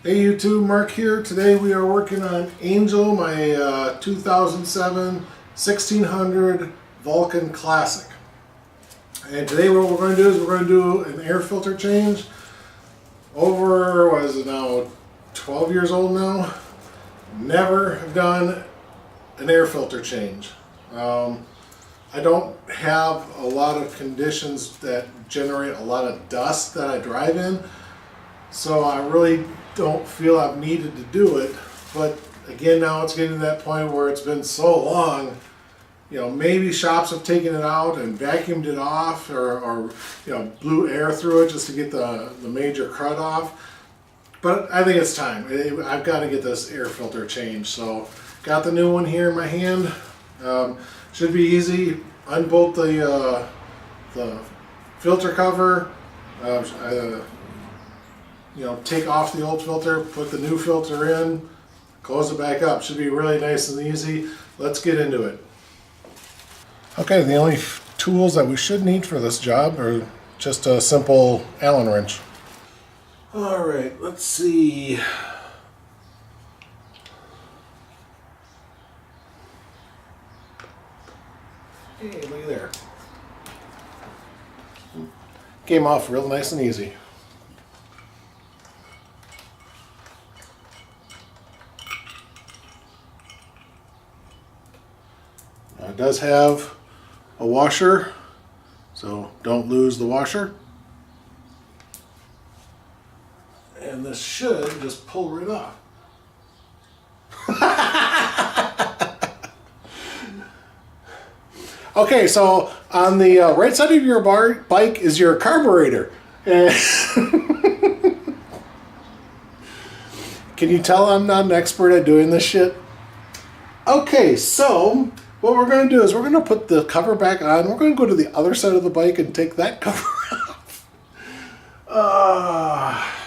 Hey YouTube, Mark here. Today we are working on Angel, my 2007 1600 Vulcan Classic. And today what we're going to do is we're going to do an air filter change. Over, what is it now, 12 years old now? Never have done an air filter change. I don't have a lot of conditions that generate a lot of dust that I drive in. So I really don't feel I've needed to do it, but again, now it's getting to that point where it's been so long, you know, maybe shops have taken it out and vacuumed it off or you know, blew air through it just to get the major crud off. But I think it's time. I've got to get this air filter changed. So got the new one here in my hand. Should be easy. Unbolt the filter cover. You know, take off the old filter, put the new filter in, close it back up. Should be really nice and easy. Let's get into it. Okay, the only tools that we should need for this job are just a simple Allen wrench. All right, let's see. Hey, look at there. Came off real nice and easy. It does have a washer, so don't lose the washer. And this should just pull right off. Okay, so on the right side of your bike is your carburetor. Can you tell I'm not an expert at doing this shit? Okay, so what we're going to do is we're going to put the cover back on. We're going to go to the other side of the bike and take that cover off.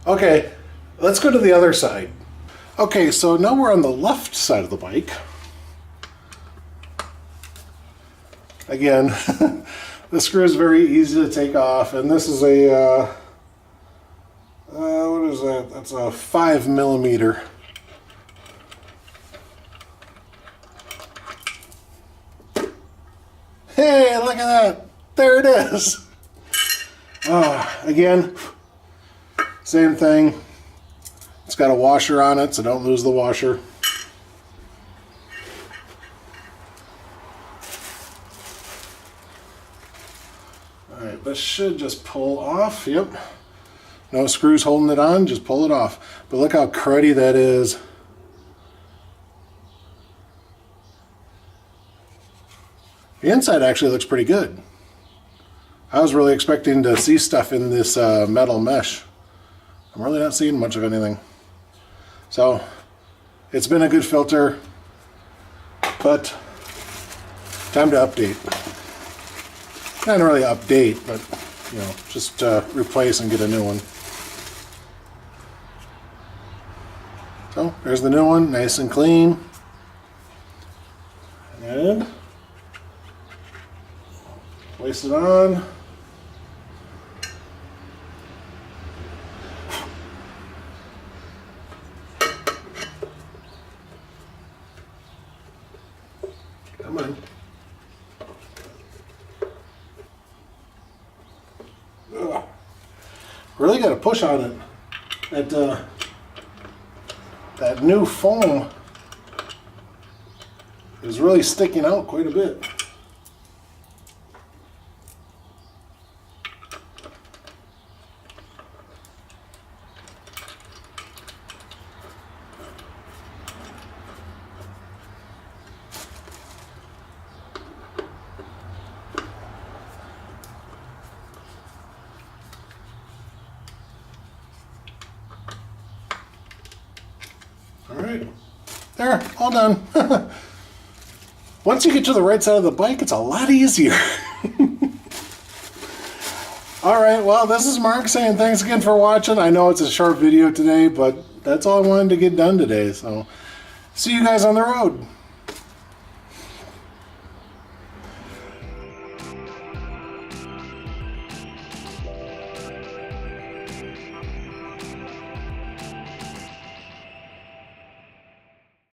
Okay, let's go to the other side. Okay, so now we're on the left side of the bike. Again, the screw is very easy to take off, and this is a, what is that? That's a 5mm. Hey, look at that! There it is! Again, same thing. It's got a washer on it, so don't lose the washer. Alright, this should just pull off. Yep. No screws holding it on, just pull it off. But look how cruddy that is. The inside actually looks pretty good. I was really expecting to see stuff in this metal mesh. I'm really not seeing much of anything. So, it's been a good filter, but time to update. Not really update, but you know, just replace and get a new one. So there's the new one, nice and clean. And place it on. Come on. Really got to push on it. That new foam is really sticking out quite a bit. Alright, there, all done. Once you get to the right side of the bike, it's a lot easier. Alright, well, this is Mark saying thanks again for watching. I know it's a short video today, but that's all I wanted to get done today. So see you guys on the road.